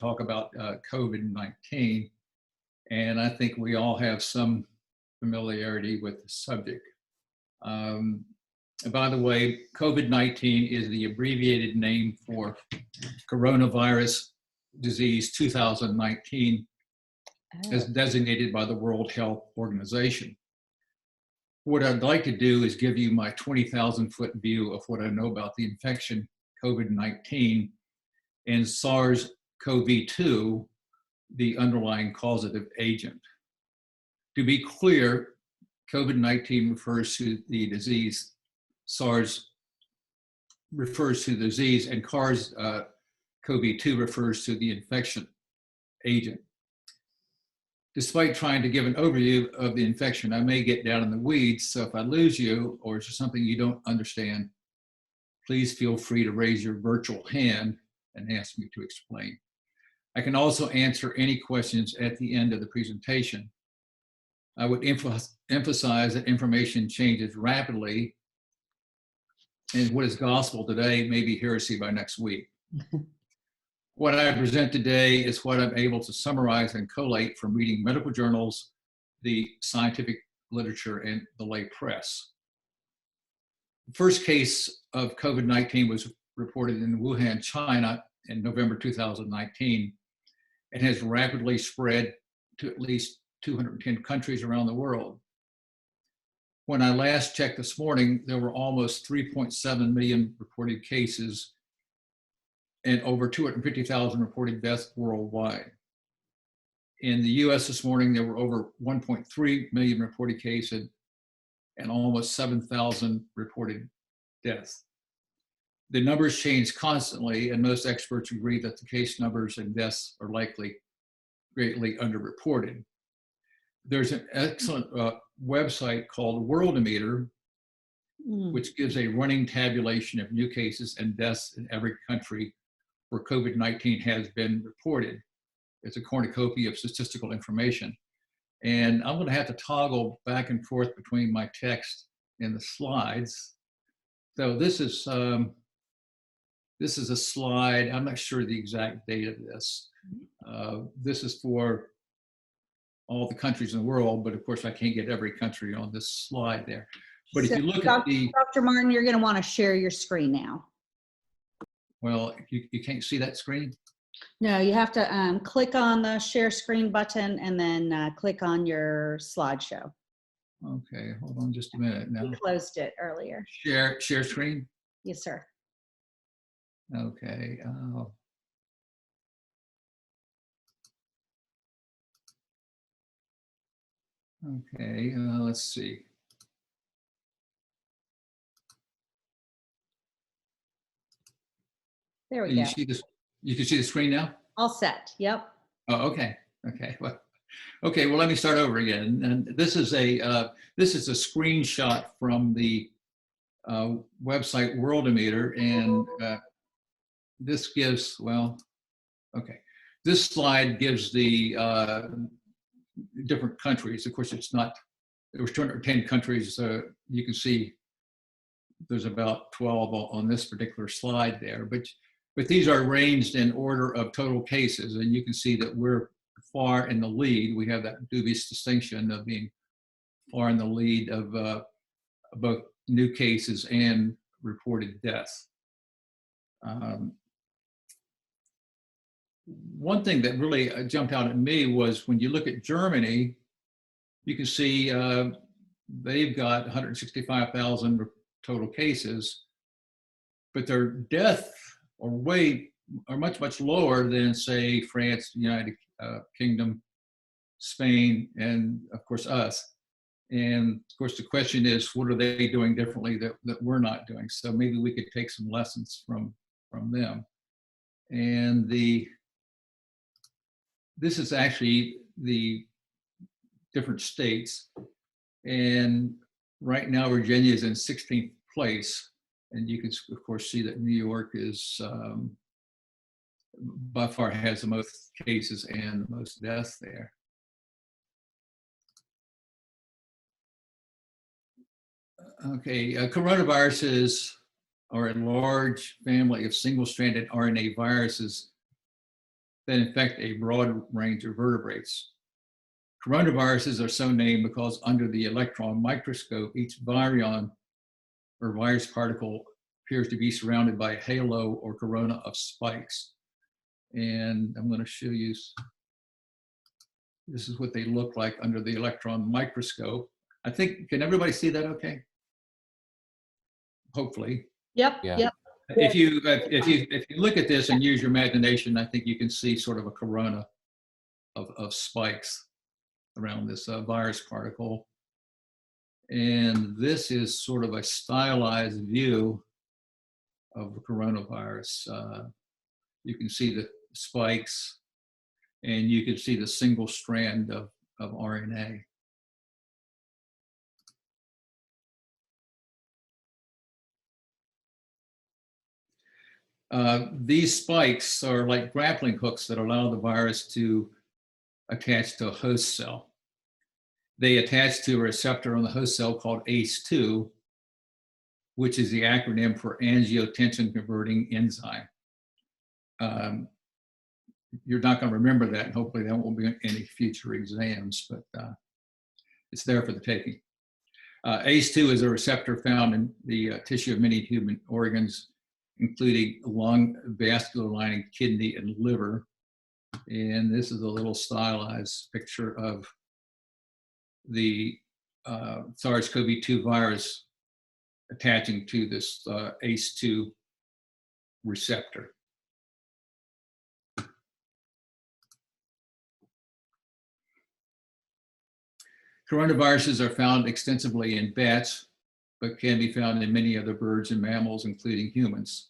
talk about COVID-19, and I think we all have some familiarity with the subject. By the way, COVID-19 is the abbreviated name for coronavirus disease 2019, as designated by the World Health Organization. What I'd like to do is give you my 20,000-foot view of what I know about the infection, COVID-19, and SARS-CoV-2, the underlying causative agent. To be clear, COVID-19 refers to the disease, SARS refers to the disease, and SARS-CoV-2 refers to the infection agent. Despite trying to give an overview of the infection, I may get down in the weeds, so if I lose you or it's something you don't understand, please feel free to raise your virtual hand and ask me to explain. I can also answer any questions at the end of the presentation. I would emphasize that information changes rapidly, and what is gospel today may be heresy by next week. What I present today is what I'm able to summarize and collate from reading medical journals, the scientific literature, and the lay press. The first case of COVID-19 was reported in Wuhan, China in November 2019, and has rapidly spread to at least 210 countries around the world. When I last checked this morning, there were almost 3.7 million reported cases and over 250,000 reported deaths worldwide. In the US this morning, there were over 1.3 million reported cases and almost 7,000 reported deaths. The numbers change constantly, and most experts agree that the case numbers and deaths are likely greatly underreported. There's an excellent website called Worldometer, which gives a running tabulation of new cases and deaths in every country where COVID-19 has been reported. It's a cornucopia of statistical information. And I'm going to have to toggle back and forth between my text and the slides. So this is a slide. I'm not sure the exact date of this. This is for all the countries in the world, but of course I can't get every country on this slide there. But So if you look at the— Dr. Martin, you're going to want to share your screen now. Well, you can't see that screen? No, you have to click on the share screen button and then click on your slideshow. Okay, hold on just a minute now. We closed it earlier. Share screen? Yes, sir. Okay. Okay, let's see. There we Can go. you see this? You can see the screen now? All set. Yep. Oh, okay. Okay. Well, okay. Well, let me start over again. And this is a screenshot from the website Worldometer, and this gives, well, okay. This slide gives the different countries. Of course, it's not. There was 210 countries. You can see there's about 12 on this particular slide there, but these are arranged in order of total cases, and you can see that we're far in the lead. We have that dubious distinction of being far in the lead of both new cases and reported deaths. One thing that really jumped out at me was when you look at Germany, you can see they've got 165,000 total cases, but their deaths are much lower than, say, France, United Kingdom, Spain, and of course us. And of course the question is, what are they doing differently that we're not doing? So maybe we could take some lessons from them. And this is actually the different states. And right now Virginia is in 16th place. And you can, of course, see that New York is by far has the most cases and the most deaths there. Okay, coronaviruses are a large family of single-stranded RNA viruses that infect a broad range of vertebrates. Coronaviruses are so named because under the electron microscope, each virion or virus particle appears to be surrounded by a halo or corona of spikes. And I'm going to show you, this is what they look like under the electron microscope. I think, can everybody see that okay? Hopefully. Yep, Yeah. yep. If you look at this and use your imagination, I think you can see sort of a corona of spikes around this virus particle. And this is sort of a stylized view of the coronavirus. You can see the spikes, and you can see the single strand of RNA. These spikes are like grappling hooks that allow the virus to attach to a host cell. They attach to a receptor on the host cell called ACE2, which is the acronym for angiotensin converting enzyme. You're not going to remember that, and hopefully that won't be in any future exams, but it's there for the taking. ACE2 is a receptor found in the tissue of many human organs, including lung, vascular lining, kidney, and liver. And this is a little stylized picture of the SARS-CoV-2 virus attaching to this ACE2 receptor. Coronaviruses are found extensively in bats, but can be found in many other birds and mammals, including humans.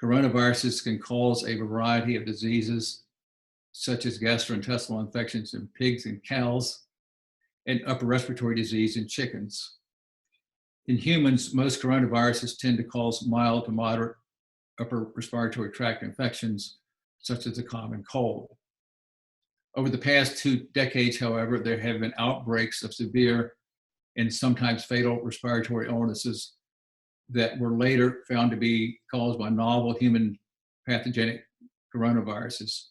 Coronaviruses can cause a variety of diseases, such as gastrointestinal infections in pigs and cows, and upper respiratory disease in chickens. In humans, most coronaviruses tend to cause mild to moderate upper respiratory tract infections, such as the common cold. Over the past 2 decades, however, there have been outbreaks of severe and sometimes fatal respiratory illnesses that were later found to be caused by novel human pathogenic coronaviruses.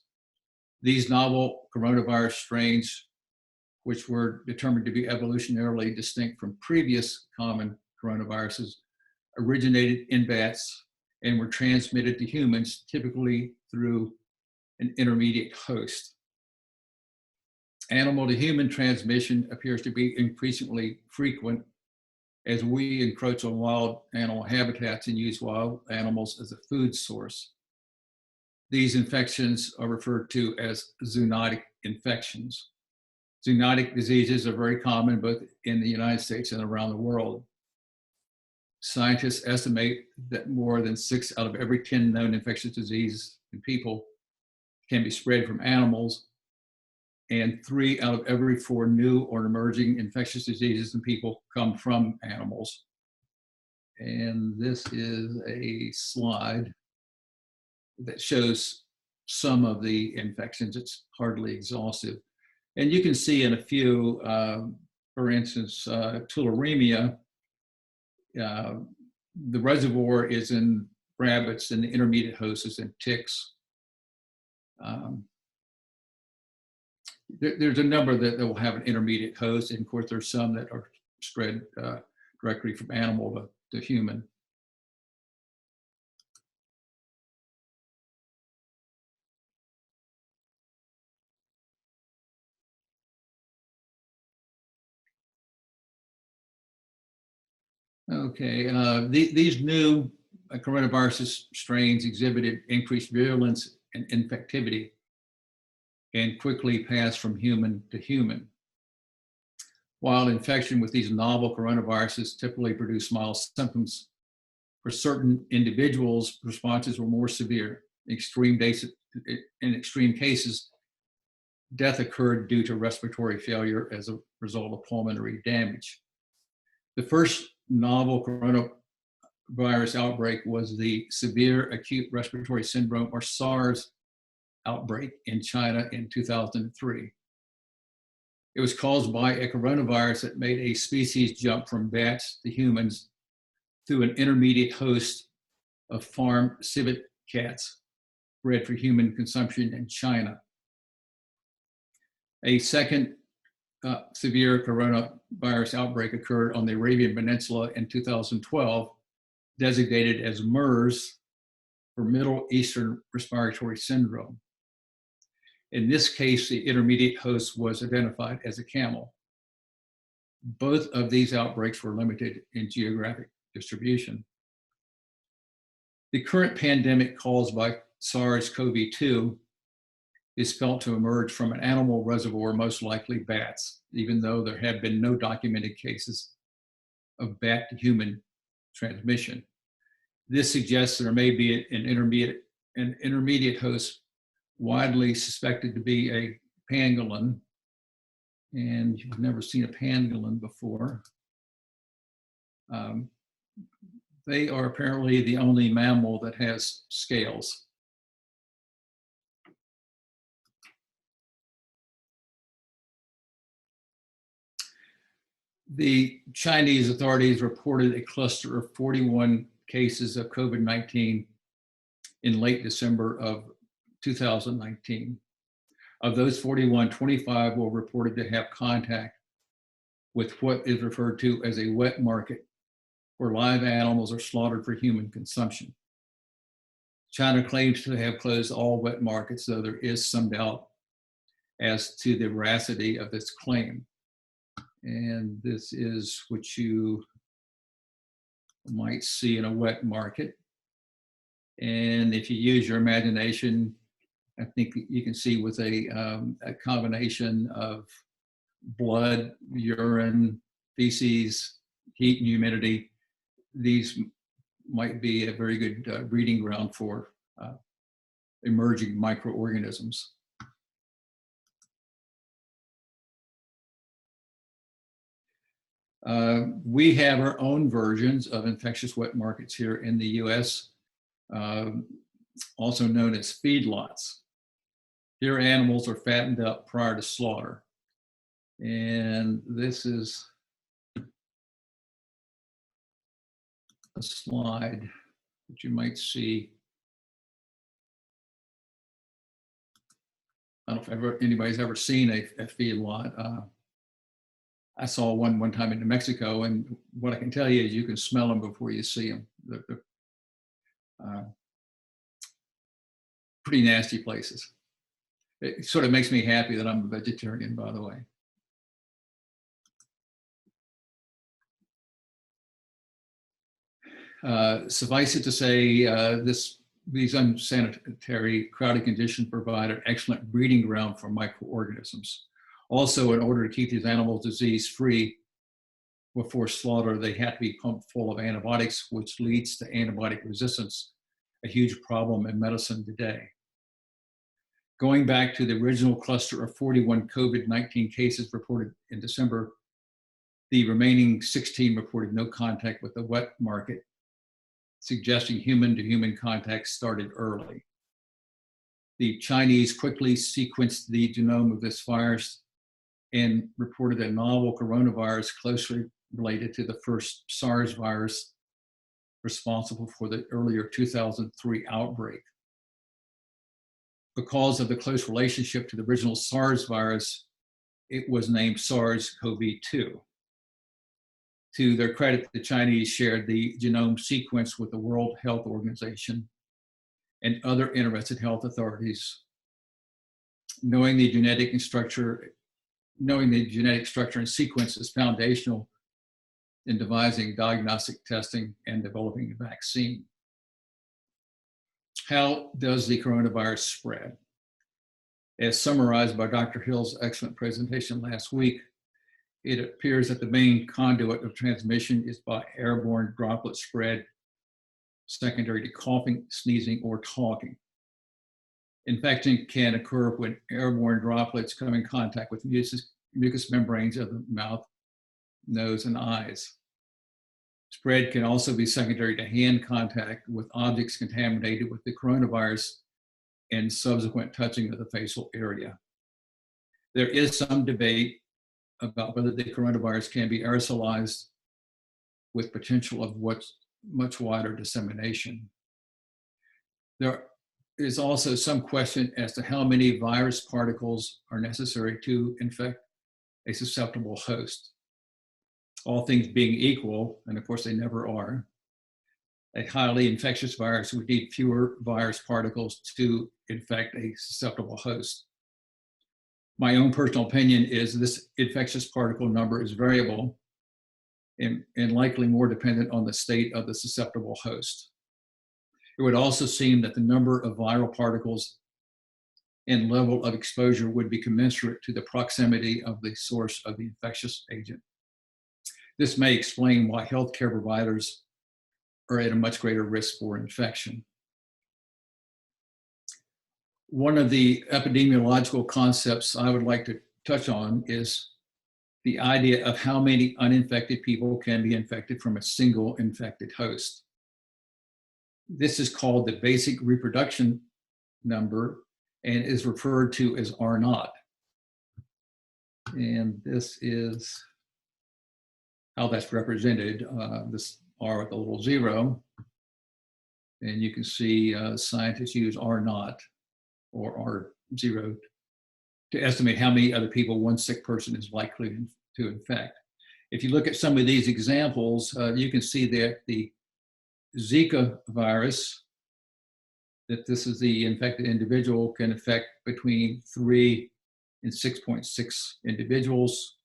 These novel coronavirus strains, which were determined to be evolutionarily distinct from previous common coronaviruses, originated in bats and were transmitted to humans, typically through an intermediate host. Animal to human transmission appears to be increasingly frequent as we encroach on wild animal habitats and use wild animals as a food source. These infections are referred to as zoonotic infections. Zoonotic diseases are very common both in the United States and around the world. Scientists estimate that more than 6 out of every 10 known infectious diseases in people can be spread from animals, and 3 out of every 4 new or emerging infectious diseases in people come from animals. And this is a slide that shows some of the infections. It's hardly exhaustive. And you can see in a few, for instance, tularemia, the reservoir is in rabbits and the intermediate host is in ticks. There's a number that will have an intermediate host, and of course there's some that are spread directly from animal to human. Okay, these new coronavirus strains exhibited increased virulence and infectivity and quickly passed from human to human. While infection with these novel coronaviruses typically produce mild symptoms, for certain individuals, responses were more severe. In extreme cases, death occurred due to respiratory failure as a result of pulmonary damage. The first novel coronavirus outbreak was the severe acute respiratory syndrome, or SARS, outbreak in China in 2003. It was caused by a coronavirus that made a species jump from bats to humans through an intermediate host of farm civet cats. bred for human consumption in China. A second severe coronavirus outbreak occurred on the Arabian Peninsula in 2012, designated as MERS, for Middle Eastern Respiratory Syndrome. In this case, the intermediate host was identified as a camel. Both of these outbreaks were limited in geographic distribution. The current pandemic caused by SARS-CoV-2 is felt to emerge from an animal reservoir, most likely bats, even though there have been no documented cases of bat to human transmission. This suggests there may be an intermediate host widely suspected to be a pangolin, and you've never seen a pangolin before. They are apparently the only mammal that has scales. The Chinese authorities reported a cluster of 41 cases of COVID-19 in late December of 2019. Of those 41, 25 were reported to have contact with what is referred to as a wet market, where live animals are slaughtered for human consumption. China claims to have closed all wet markets, though there is some doubt as to the veracity of this claim. And this is what you might see in a wet market. And if you use your imagination, I think you can see with a combination of blood, urine, feces, heat and humidity, these might be a very good breeding ground for emerging microorganisms. We have our own versions of infectious wet markets here in the US, also known as feedlots. Here animals are fattened up prior to slaughter. And this is a slide that you might see. I don't know if anybody's ever seen a feedlot. I saw one time in New Mexico, and what I can tell you is you can smell them before you see them. They're pretty nasty places. It sort of makes me happy that I'm a vegetarian, by the way. Suffice it to say, these unsanitary, crowded conditions provide an excellent breeding ground for microorganisms. Also, in order to keep these animals disease-free before slaughter, they have to be pumped full of antibiotics, which leads to antibiotic resistance, a huge problem in medicine today. Going back to the original cluster of 41 COVID-19 cases reported in December, the remaining 16 reported no contact with the wet market, suggesting human-to-human contact started early. The Chinese quickly sequenced the genome of this virus and reported a novel coronavirus closely related to the first SARS virus responsible for the earlier 2003 outbreak. Because of the close relationship to the original SARS virus, it was named SARS-CoV-2. To their credit, the Chinese shared the genome sequence with the World Health Organization and other interested health authorities. Knowing the genetic structure and sequence is foundational in devising diagnostic testing and developing a vaccine. How does the coronavirus spread? As summarized by Dr. Hill's excellent presentation last week, it appears that the main conduit of transmission is by airborne droplet spread, secondary to coughing, sneezing, or talking. Infection can occur when airborne droplets come in contact with mucous membranes of the mouth, nose, and eyes. Spread can also be secondary to hand contact with objects contaminated with the coronavirus and subsequent touching of the facial area. There is some debate about whether the coronavirus can be aerosolized with potential of much wider dissemination. There there's also some question as to how many virus particles are necessary to infect a susceptible host. All things being equal, and of course they never are, a highly infectious virus would need fewer virus particles to infect a susceptible host. My own personal opinion is this infectious particle number is variable and likely more dependent on the state of the susceptible host. It would also seem that the number of viral particles and level of exposure would be commensurate to the proximity of the source of the infectious agent. This may explain why healthcare providers are at a much greater risk for infection. One of the epidemiological concepts I would like to touch on is the idea of how many uninfected people can be infected from a single infected host. This is called the basic reproduction number and is referred to as R0. And this is how that's represented, this R with a little 0. And you can see scientists use R0 or R0 to estimate how many other people one sick person is likely to infect. If you look at some of these examples, you can see that the Zika virus, that this is the infected individual, can affect between 3 and 6.6 individuals.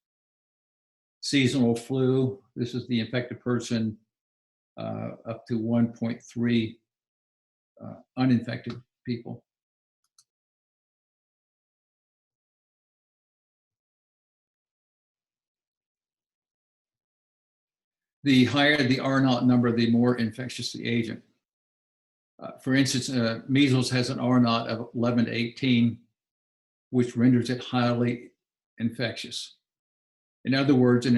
Seasonal flu, this is the infected person, up to 1.3 uninfected people. The higher the R0 number, the more infectious the agent. For instance, measles has an R0 of 11 to 18, which renders it highly infectious. In other words, an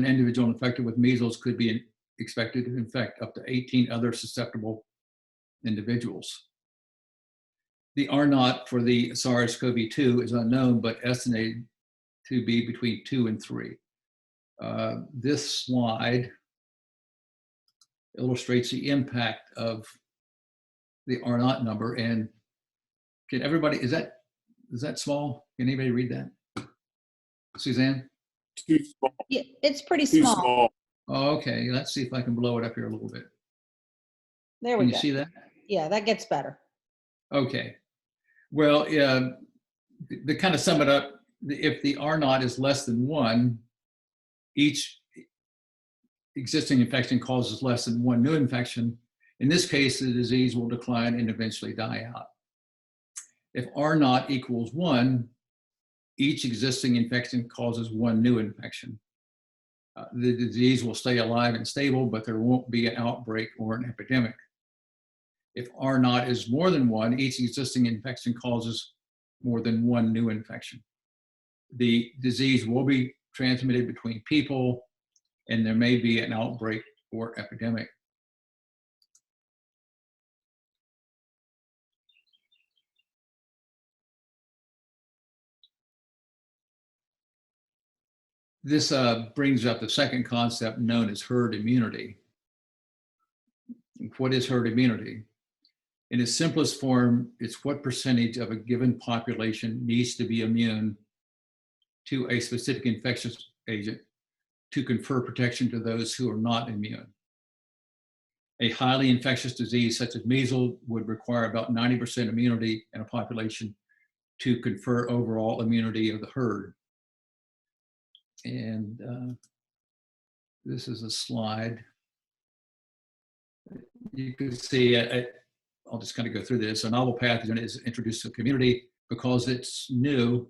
individual infected with measles could be expected to infect up to 18 other susceptible individuals. The R0 for the SARS-CoV-2 is unknown, but estimated to be between 2 and 3. This slide illustrates the impact of the R0 number. And can everybody, is that small? Can anybody read that? Suzanne? Too small. Yeah, it's pretty Too small. small. Oh, okay, let's see if I can blow it up here a little bit. There we Can go. you see that? Yeah, that gets better. Okay. Well, to kind of sum it up, if the R0 is less than 1, each existing infection causes less than 1 new infection. In this case, the disease will decline and eventually die out. If R0 equals 1, each existing infection causes 1 new infection. The disease will stay alive and stable, but there won't be an outbreak or an epidemic. If R0 is more than 1, each existing infection causes more than 1 new infection. The disease will be transmitted between people, and there may be an outbreak or epidemic. This brings up the second concept known as herd immunity. What is herd immunity? In its simplest form, it's what percentage of a given population needs to be immune to a specific infectious agent to confer protection to those who are not immune. A highly infectious disease such as measles would require about 90% immunity in a population to confer overall immunity of the herd. And this is a slide. You can see, I'll just kind of go through this. A novel pathogen is introduced to the community because it's new.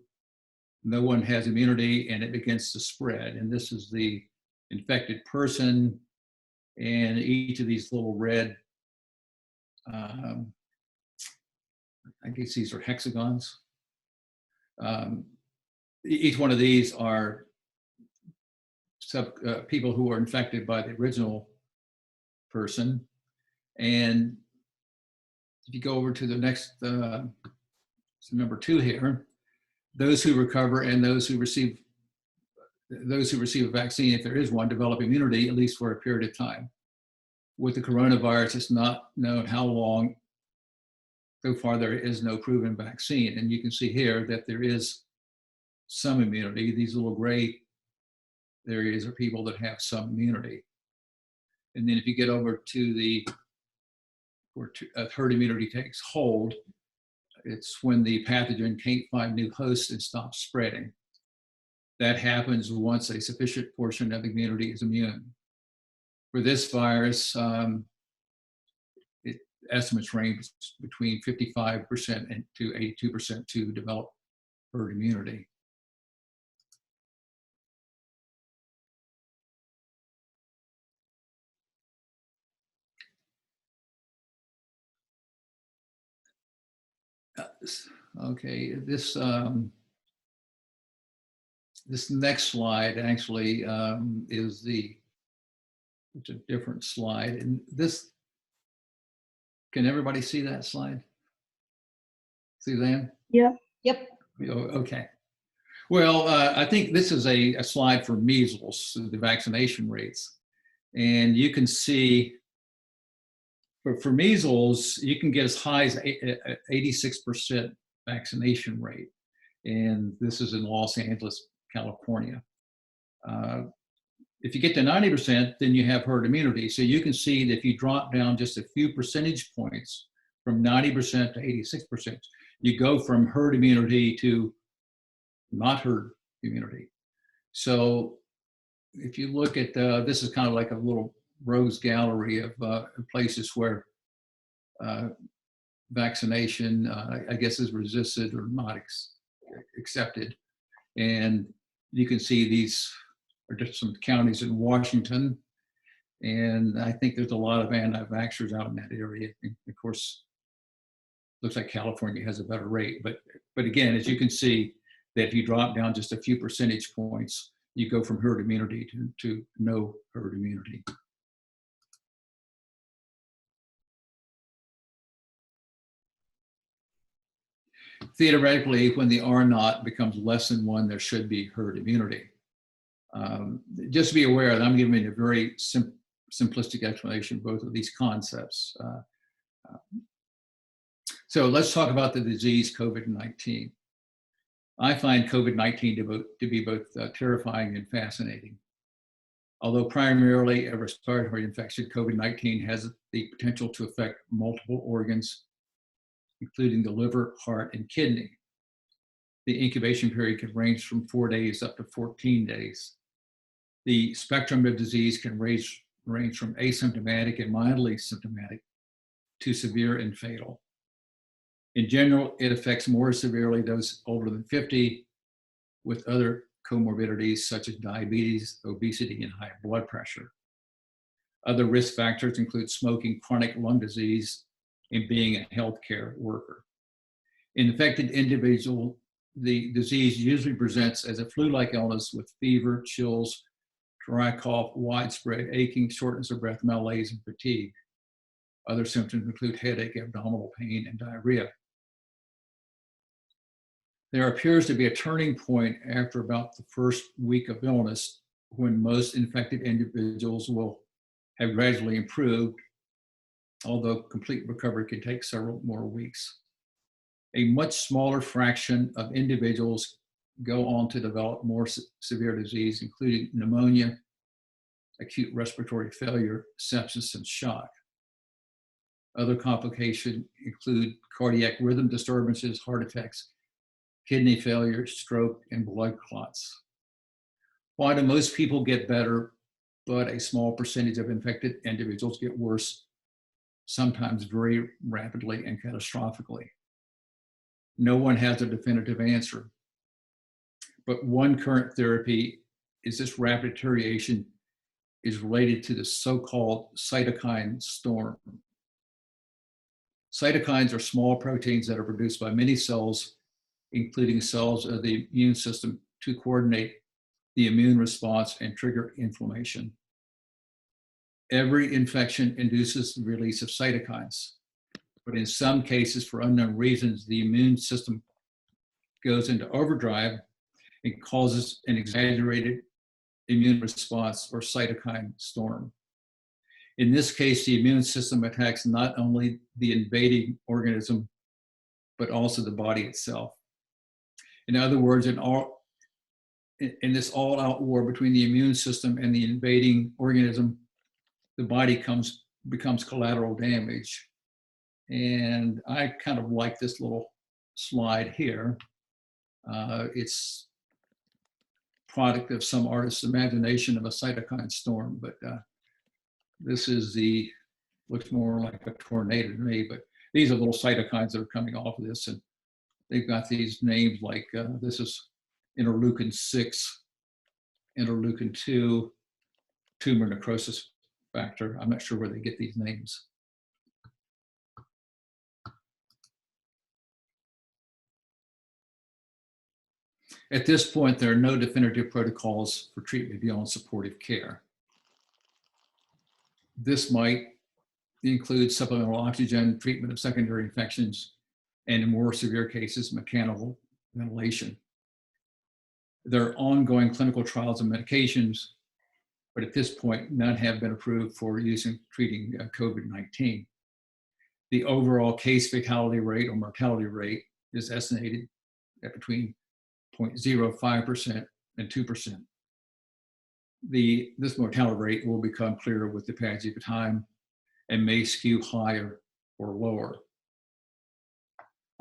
No one has immunity and it begins to spread. And this is the infected person, and each of these little red, I guess these are hexagons. Each one of these are people who are infected by the original person. And if you go over to the next, number 2 here, those who recover and those who receive a vaccine, if there is one, develop immunity, at least for a period of time. With the coronavirus, it's not known how long. So far, there is no proven vaccine. And you can see here that there is some immunity. These little gray areas are people that have some immunity. And then if you get over to where herd immunity takes hold, it's when the pathogen can't find new hosts and stops spreading. That happens once a sufficient portion of the community is immune. For this virus, estimates range between 55% and to 82% to develop herd immunity. Okay, this next slide actually it's a different slide. And this, can everybody see that slide? Suzanne? Yeah. Yep. Okay. Well, I think this is a slide for measles, the vaccination rates. And you can see for measles, you can get as high as 86% vaccination rate. And this is in Los Angeles, California. If you get to 90%, then you have herd immunity. So you can see that if you drop down just a few percentage points from 90% to 86%, you go from herd immunity to not herd immunity. So if you look at, this is kind of like a little rose gallery of places where vaccination, I guess, is resisted or not accepted. And you can see these are just some counties in Washington. And I think there's a lot of anti-vaxxers out in that area. And of course, looks like California has a better rate. But again, as you can see, that if you drop down just a few percentage points, you go from herd immunity to no herd immunity. Theoretically, when the R naught becomes less than 1, there should be herd immunity. Just to be aware that I'm giving a very simplistic explanation of both of these concepts. So let's talk about the disease COVID-19. I find COVID-19 to be both terrifying and fascinating. Although primarily a respiratory infection, COVID-19 has the potential to affect multiple organs, including the liver, heart, and kidney. The incubation period can range from 4 days up to 14 days. The spectrum of disease can range from asymptomatic and mildly symptomatic to severe and fatal. In general, it affects more severely those older than 50 with other comorbidities such as diabetes, obesity, and high blood pressure. Other risk factors include smoking, chronic lung disease, and being a healthcare worker. In affected individual, the disease usually presents as a flu-like illness with fever, chills, dry cough, widespread aching, shortness of breath, malaise, and fatigue. Other symptoms include headache, abdominal pain, and diarrhea. There appears to be a turning point after about the first week of illness when most infected individuals will have gradually improved, although complete recovery can take several more weeks. A much smaller fraction of individuals go on to develop more severe disease, including pneumonia, acute respiratory failure, sepsis, and shock. Other complications include cardiac rhythm disturbances, heart attacks, kidney failure, stroke, and blood clots. Why do most people get better, but a small percentage of infected individuals get worse, sometimes very rapidly and catastrophically? No one has a definitive answer. But one current therapy is this rapid deterioration is related to the so-called cytokine storm. Cytokines are small proteins that are produced by many cells, including cells of the immune system, to coordinate the immune response and trigger inflammation. Every infection induces the release of cytokines, but in some cases, for unknown reasons, the immune system goes into overdrive and causes an exaggerated immune response or cytokine storm. In this case, the immune system attacks not only the invading organism, but also the body itself. In other words, in this all-out war between the immune system and the invading organism, the body becomes collateral damage. And I kind of like this little slide here. It's product of some artist's imagination of a cytokine storm, but this is looks more like a tornado to me, but these are little cytokines that are coming off of this, and they've got these names like this is interleukin 6, interleukin 2, tumor necrosis factor. I'm not sure where they get these names. At this point, there are no definitive protocols for treatment beyond supportive care. This might include supplemental oxygen, treatment of secondary infections, and in more severe cases, mechanical ventilation. There are ongoing clinical trials of medications, but at this point, none have been approved for use in treating COVID-19. The overall case fatality rate or mortality rate is estimated at between 0.05% and 2%. This mortality rate will become clearer with the passage of time and may skew higher or lower.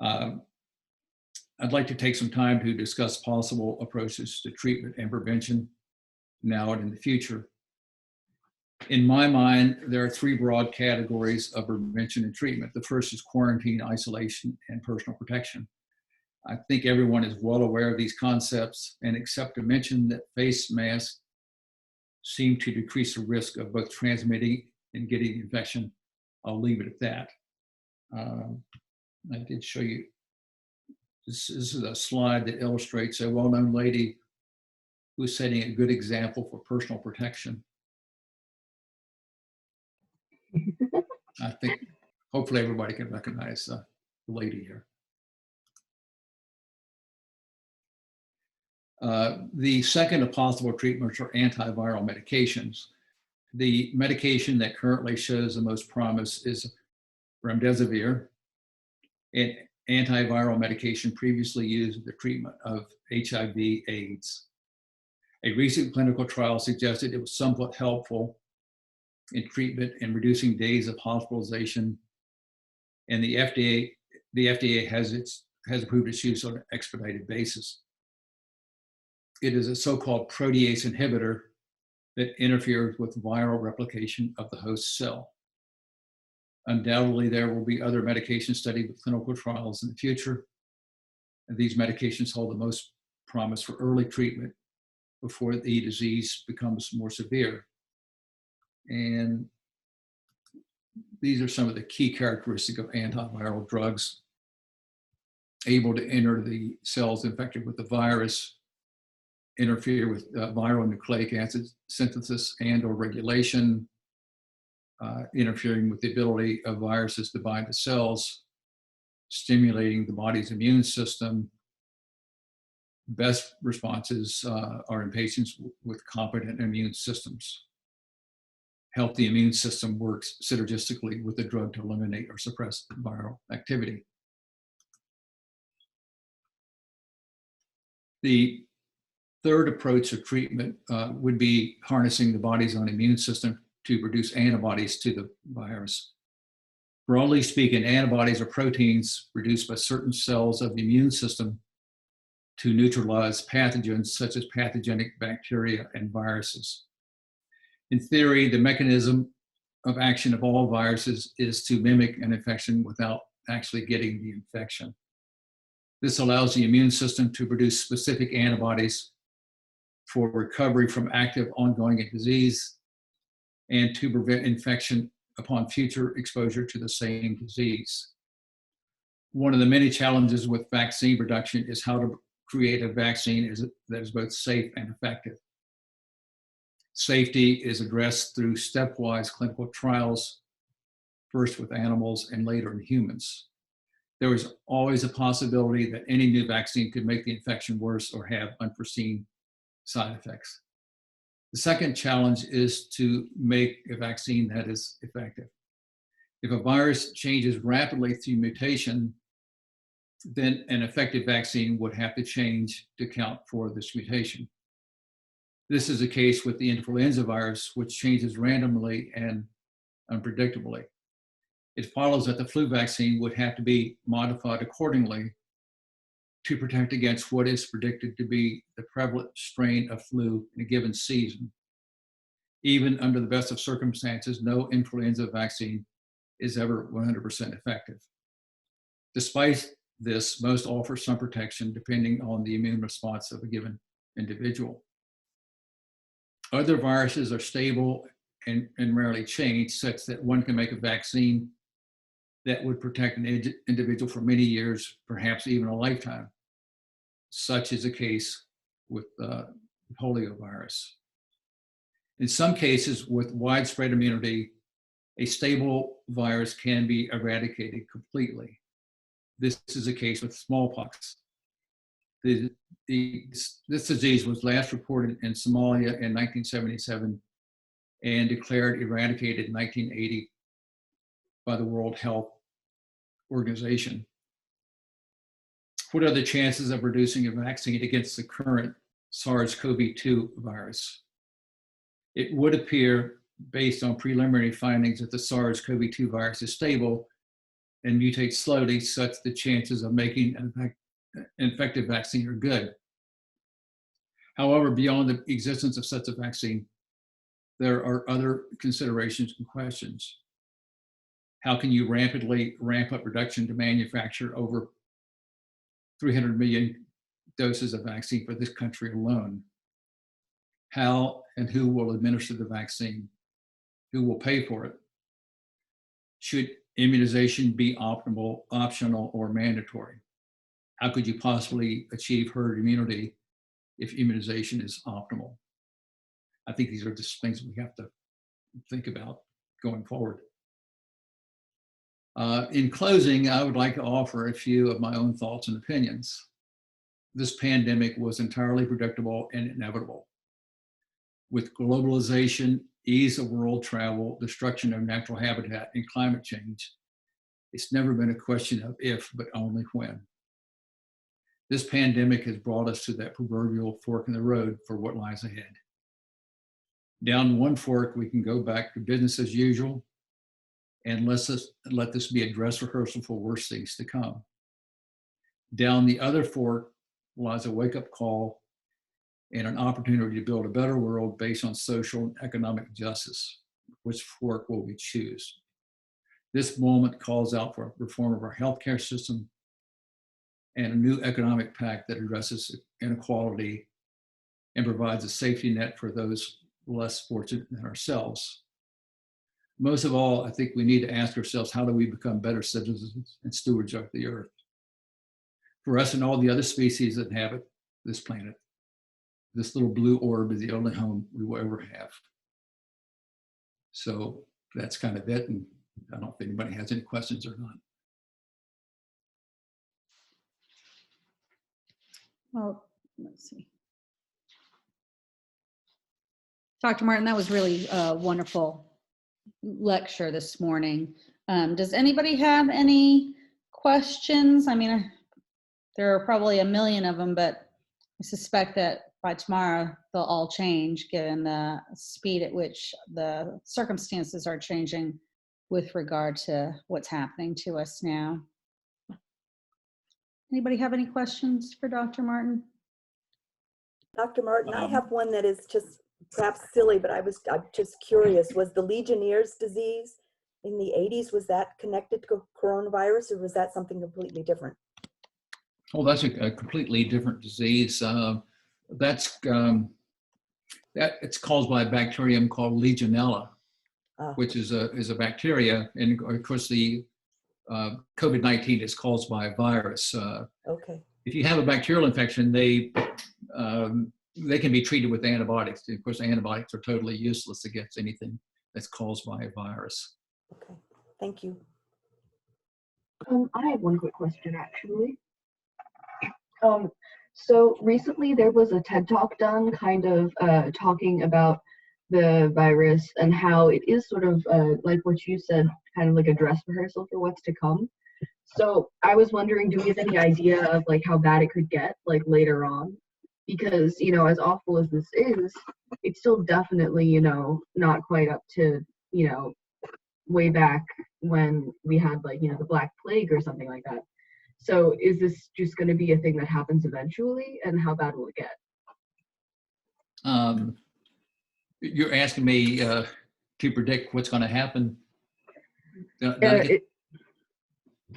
I'd like to take some time to discuss possible approaches to treatment and prevention now and in the future. In my mind, there are three broad categories of prevention and treatment. The first is quarantine, isolation, and personal protection. I think everyone is well aware of these concepts, and except to mention that face masks seem to decrease the risk of both transmitting and getting the infection, I'll leave it at that. I did show you, this is a slide that illustrates a well-known lady who's setting a good example for personal protection. I think hopefully everybody can recognize the lady here. The second of possible treatments are antiviral medications. The medication that currently shows the most promise is remdesivir, an antiviral medication previously used in the treatment of HIV/AIDS. A recent clinical trial suggested it was somewhat helpful in treatment and reducing days of hospitalization, and the FDA has approved its use on an expedited basis. It is a so-called protease inhibitor that interferes with viral replication of the host cell. Undoubtedly, there will be other medications studied with clinical trials in the future, and these medications hold the most promise for early treatment before the disease becomes more severe. And these are some of the key characteristics of antiviral drugs: able to enter the cells infected with the virus, interfere with viral nucleic acid synthesis and or regulation, interfering with the ability of viruses to bind to cells, stimulating the body's immune system. Best responses are in patients with competent immune systems. Healthy immune system works synergistically with the drug to eliminate or suppress viral activity. The third approach of treatment would be harnessing the body's own immune system to produce antibodies to the virus. Broadly speaking, antibodies are proteins produced by certain cells of the immune system to neutralize pathogens such as pathogenic bacteria and viruses. In theory, the mechanism of action of all viruses is to mimic an infection without actually getting the infection. This allows the immune system to produce specific antibodies for recovery from active ongoing disease and to prevent infection upon future exposure to the same disease. One of the many challenges with vaccine production is how to create a vaccine that is both safe and effective. Safety is addressed through stepwise clinical trials, first with animals and later in humans. There is always a possibility that any new vaccine could make the infection worse or have unforeseen side effects. The second challenge is to make a vaccine that is effective. If a virus changes rapidly through mutation, then an effective vaccine would have to change to account for this mutation. This is the case with the influenza virus, which changes randomly and unpredictably. It follows that the flu vaccine would have to be modified accordingly to protect against what is predicted to be the prevalent strain of flu in a given season. Even under the best of circumstances, no influenza vaccine is ever 100% effective. Despite this, most offer some protection depending on the immune response of a given individual. Other viruses are stable and rarely change, such that one can make a vaccine that would protect an individual for many years, perhaps even a lifetime. Such is the case with polio virus. In some cases, with widespread immunity, a stable virus can be eradicated completely. This is the case with smallpox. This disease was last reported in Somalia in 1977 and declared eradicated in 1980 by the World Health Organization. What are the chances of producing a vaccine against the current SARS-CoV-2 virus? It would appear, based on preliminary findings, that the SARS-CoV-2 virus is stable and mutates slowly, such the chances of making an effective vaccine are good. However, beyond the existence of such a vaccine, there are other considerations and questions. How can you rapidly ramp up production to manufacture over 300 million doses of vaccine for this country alone? How and who will administer the vaccine? Who will pay for it? Should immunization be optional, or mandatory? How could you possibly achieve herd immunity if immunization is optimal? I think these are just things we have to think about going forward. In closing, I would like to offer a few of my own thoughts and opinions. This pandemic was entirely predictable and inevitable. With globalization, ease of world travel, destruction of natural habitat, and climate change, it's never been a question of if, but only when. This pandemic has brought us to that proverbial fork in the road for what lies ahead. Down one fork, we can go back to business as usual, and let this be a dress rehearsal for worse things to come. Down the other fork lies a wake-up call and an opportunity to build a better world based on social and economic justice. Which fork will we choose? This moment calls out for reform of our healthcare system and a new economic pact that addresses inequality and provides a safety net for those less fortunate than ourselves. Most of all, I think we need to ask ourselves, how do we become better citizens and stewards of the earth? For us and all the other species that inhabit this planet, this little blue orb is the only home we will ever have. So that's kind of it, and I don't know if anybody has any questions or not. Well, let's see. Dr. Martin, that was really a wonderful lecture this morning. Does anybody have any questions? I mean, there are probably a million of them, but I suspect that by tomorrow they'll all change given the speed at which the circumstances are changing with regard to what's happening to us now. Anybody have any questions for Dr. Martin? Dr. Martin, I have one that is just perhaps silly, but I'm just curious. Was the Legionnaire's disease in the 80s, was that connected to coronavirus, or was that something completely different? Oh, that's a completely different disease. It's caused by a bacterium called Legionella, which is a bacteria, and of course the COVID-19 is caused by a virus. Okay. If you have a bacterial infection, they can be treated with antibiotics. Of course, antibiotics are totally useless against anything that's caused by a virus. Okay, thank you. I have one quick question, actually. So recently there was a TED Talk done kind of talking about the virus and how it is sort of like what you said, kind of like a dress rehearsal for what's to come. So I was wondering, do we have any idea of like how bad it could get like later on? Because, you know, as awful as this is, it's still definitely, you know, not quite up to, you know, way back when we had like, you know, the Black Plague or something like that. So is this just going to be a thing that happens eventually, and how bad will it get? You're asking me to predict what's going to happen?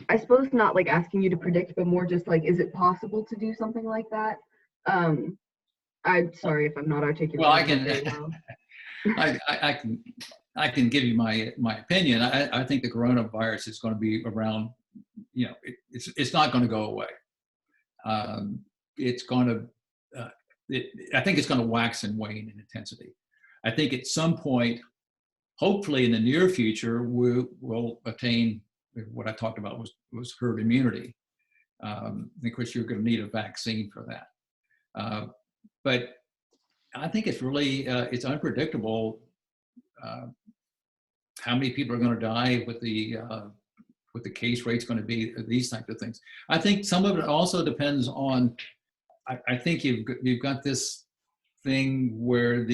I suppose not like asking you to predict, but more just like, is it possible to do something like that? I'm sorry if I'm not articulate. Well, I can, I can give you my opinion. I think the coronavirus is going to be around. You know, it's not going to go away. It's going to. I think it's going to wax and wane in intensity. I think at some point, hopefully in the near future, we'll attain what I talked about was herd immunity. Of course, you're going to need a vaccine for that. But I think it's really it's unpredictable how many people are going to die, what the case rate's going to be, these types of things. I think some of it also depends on. I think you've got this thing where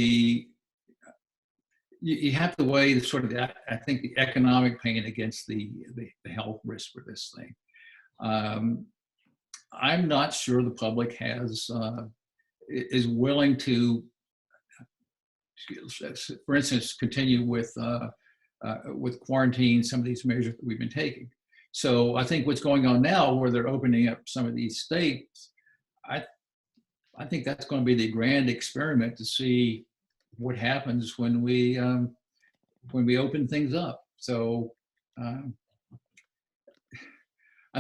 you have to weigh the sort of I think the economic pain against the health risk for this thing. I'm not sure the public is willing to, for instance, continue with quarantine, some of these measures that we've been taking. So I think what's going on now, where they're opening up some of these states, I think that's going to be the grand experiment to see what happens when we open things up. So I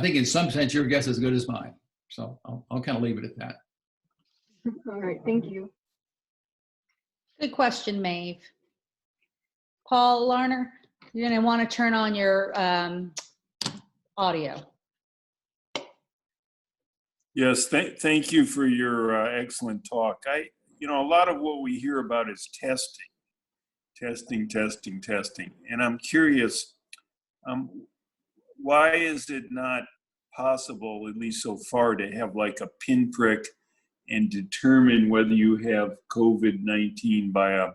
think in some sense your guess is as good as mine. So I'll kind of leave it at that. All right, thank you. Good question, Maeve. Paul Larner, you're going to want to turn on your audio. Yes, thank you for your excellent talk. You know, a lot of what we hear about is testing. And I'm curious, why is it not possible, at least so far, to have like a pinprick and determine whether you have COVID-19 by a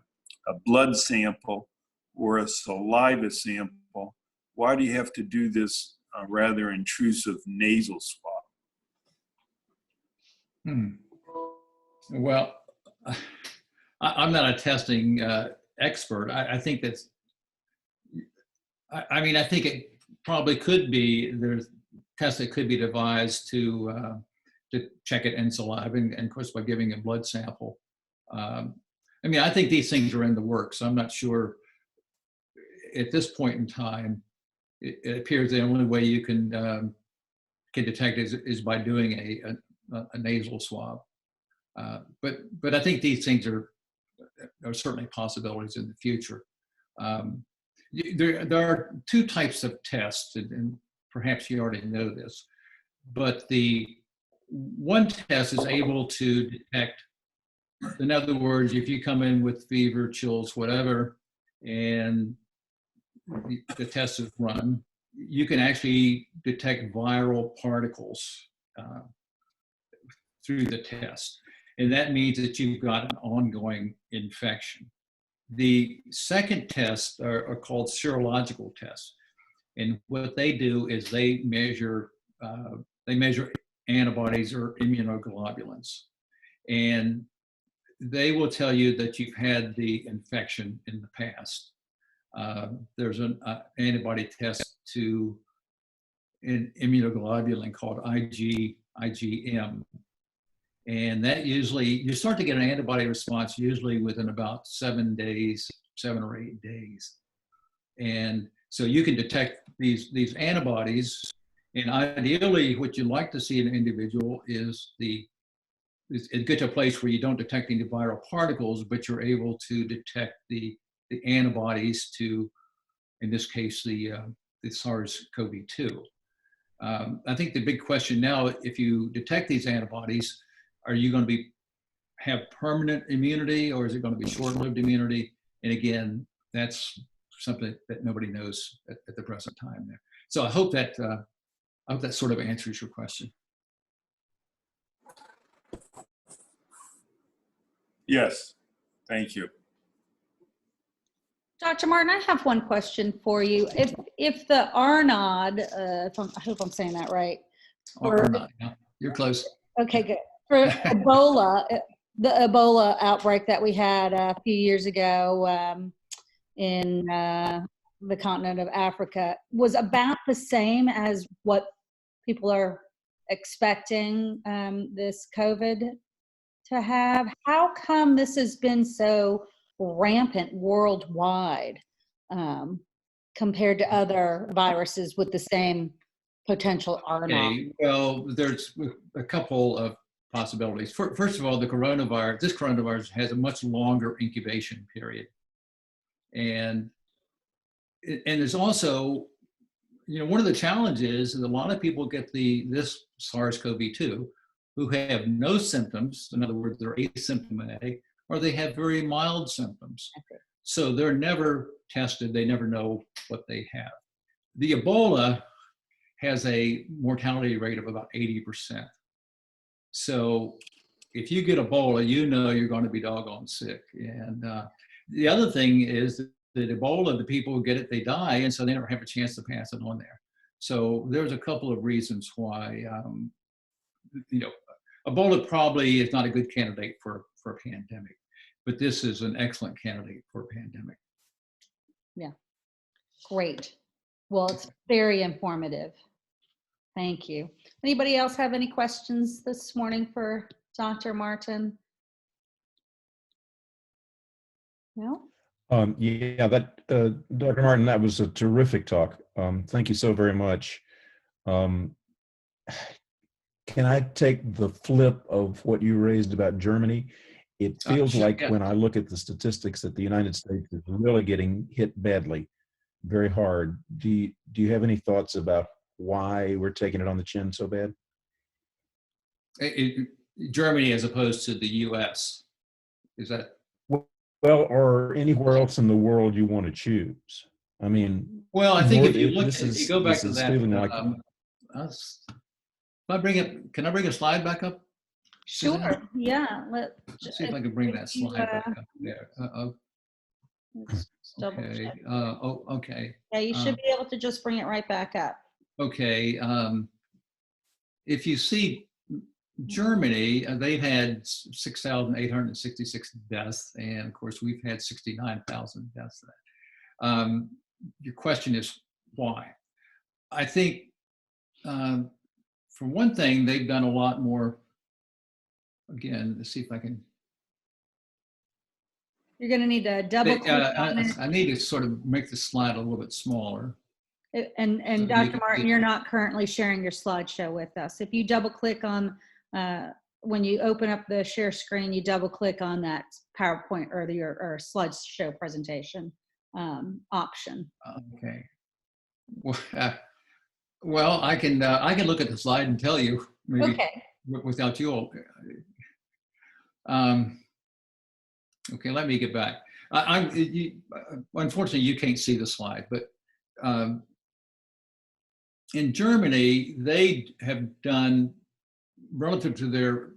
blood sample or a saliva sample? Why do you have to do this rather intrusive nasal swab? Well, I'm not a testing expert. I think that's, I mean, I think it probably could be, there's tests that could be devised to check it in saliva, and of course by giving a blood sample. I mean, I think these things are in the works. I'm not sure at this point in time. It appears the only way you can detect is by doing a nasal swab. But I think these things are certainly possibilities in the future. There are two types of tests, and perhaps you already know this, but the one test is able to detect, in other words, if you come in with fever, chills, whatever, and the test is run, you can actually detect viral particles through the test. And that means that you've got an ongoing infection. The second tests are called serological tests. And what they do is they measure antibodies or immunoglobulins. And they will tell you that you've had the infection in the past. There's an antibody test to an immunoglobulin called IgM. And that usually, you start to get an antibody response usually within about 7 or 8 days. And so you can detect these antibodies, and ideally what you'd like to see in an individual is get to a place where you don't detect any viral particles, but you're able to detect the antibodies to, in this case, the SARS-CoV-2. I think the big question now, if you detect these antibodies, are you going to have permanent immunity, or is it going to be short-lived immunity? And again, that's something that nobody knows at the present time there. So I hope that sort of answers your question. Yes, thank you. Dr. Martin, I have one question for you. If the RNOD, I hope I'm saying that right. Or not, yeah, you're close. Okay, good. For Ebola, the Ebola outbreak that we had a few years ago in the continent of Africa was about the same as what people are expecting this COVID to have. How come this has been so rampant worldwide compared to other viruses with the same potential RNA? Okay, well, there's a couple of possibilities. First of all, this coronavirus has a much longer incubation period. And there's also, one of the challenges is a lot of people get this SARS-CoV-2 who have no symptoms. In other words, they're asymptomatic, or they have very mild symptoms. Okay. So they're never tested. They never know what they have. The Ebola has a mortality rate of about 80%. So if you get Ebola, you're going to be doggone sick. And the other thing is that Ebola, the people who get it, they die, and so they never have a chance to pass it on there. So there's a couple of reasons why, Ebola probably is not a good candidate for a pandemic, but this is an excellent candidate for a pandemic. Yeah, great. Well, it's very informative. Thank you. Anybody else have any questions this morning for Dr. Martin? No? Yeah, Dr. Martin, that was a terrific talk. Thank you so very much. Can I take the flip of what you raised about Germany? It feels like when I look at the statistics that the United States is really getting hit badly, very hard. Do you have any thoughts about why we're taking it on the chin so bad? Germany as opposed to the US, is that? Well, or anywhere else in the world you want to choose. I mean, well, I think if you look, you go back to that. Like, can I bring a slide back up? Sure. Yeah. Let's see if I can bring that slide back up there. Let's double check. Okay. Yeah, you should be able to just bring it right back up. Okay. If you see Germany, they've had 6,866 deaths, and of course we've had 69,000 deaths. Your question is why? I think, for one thing, they've done a lot more. Again, let's see if I can. You're going to need to double click on it. I need to sort of make the slide a little bit smaller. And So Dr. Martin, you're not currently sharing your slideshow with us. If you double click on, when you open up the share screen, you double click on that PowerPoint or your slideshow presentation option. Okay. Well, I can look at the slide and tell you maybe Okay. without you all. Okay, let me get back. Unfortunately, you can't see the slide, but in Germany, they have done, relative to their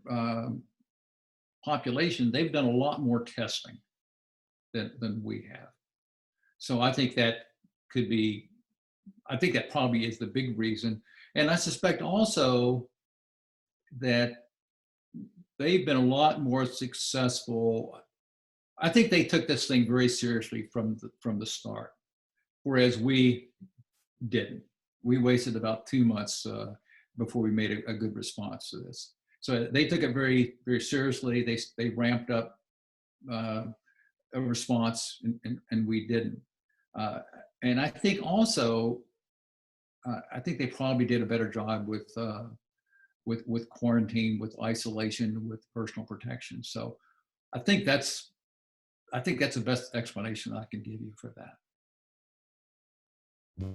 population, they've done a lot more testing than we have. So I think that could be, I think that probably is the big reason. And I suspect also that they've been a lot more successful. I think they took this thing very seriously from the start, whereas we didn't. We wasted about 2 months before we made a good response to this. So they took it very, very seriously. They ramped up a response, and we didn't. And I think also, I think they probably did a better job with quarantine, with isolation, with personal protection. So I think that's the best explanation I can give you for that.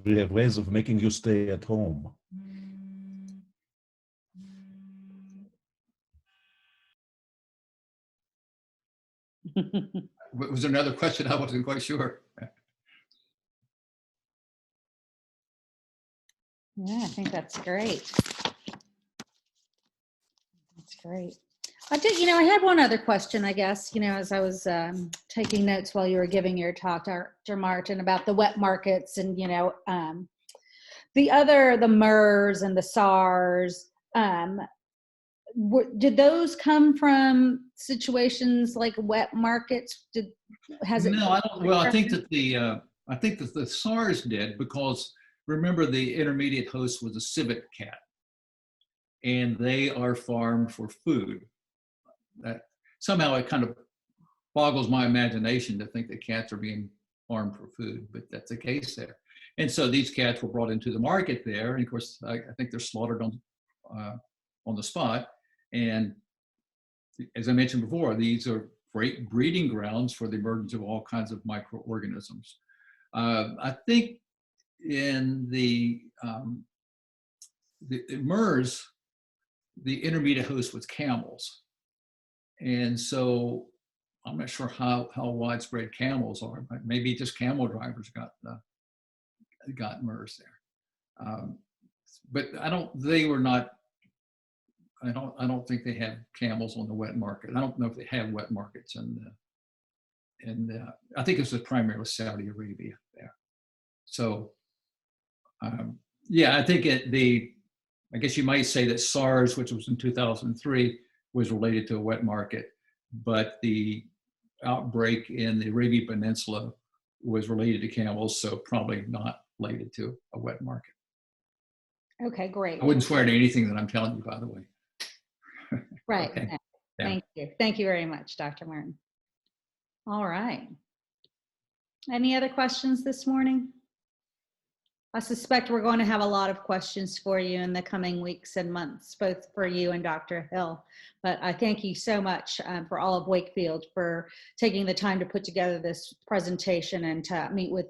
We have ways of making you stay at home. Was there another question? I wasn't quite sure. Yeah, I think that's great. That's great. I did, I had one other question, I guess, as I was taking notes while you were giving your talk, Dr. Martin, about the wet markets and, the MERS and the SARS. Did those come from situations like wet markets? No, I don't. Well, I think that the SARS did, because remember the intermediate host was a civet cat, and they are farmed for food. That somehow it kind of boggles my imagination to think that cats are being farmed for food, but that's the case there. And so these cats were brought into the market there, and of course, I think they're slaughtered on the spot. And as I mentioned before, these are great breeding grounds for the emergence of all kinds of microorganisms. I think in the MERS, the intermediate host was camels. And so I'm not sure how widespread camels are, but maybe just camel drivers got MERS there. But I don't think they have camels on the wet market. I don't know if they have wet markets I think it's primarily Saudi Arabia there. So yeah, I think I guess you might say that SARS, which was in 2003, was related to a wet market, but the outbreak in the Arabian Peninsula was related to camels, so probably not related to a wet market. Okay, great. I wouldn't swear to anything that I'm telling you, by the way. Right. Okay. Thank you. Thank you very much, Dr. Martin. All right. Any other questions this morning? I suspect we're going to have a lot of questions for you in the coming weeks and months, both for you and Dr. Hill. But I thank you so much for all of Wakefield for taking the time to put together this presentation and to meet with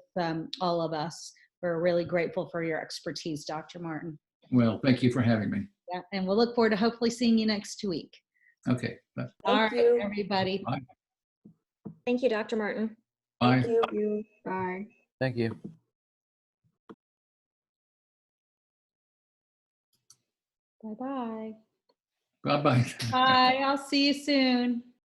all of us. We're really grateful for your expertise, Dr. Martin. Well, thank you for having me. Yeah, and we'll look forward to hopefully seeing you next week. Okay. All right, Thank you. everybody. Bye. Thank you, Dr. Martin. Bye. Thank you. You. Bye. Thank you. Bye-bye. Bye-bye. Bye. I'll see you soon.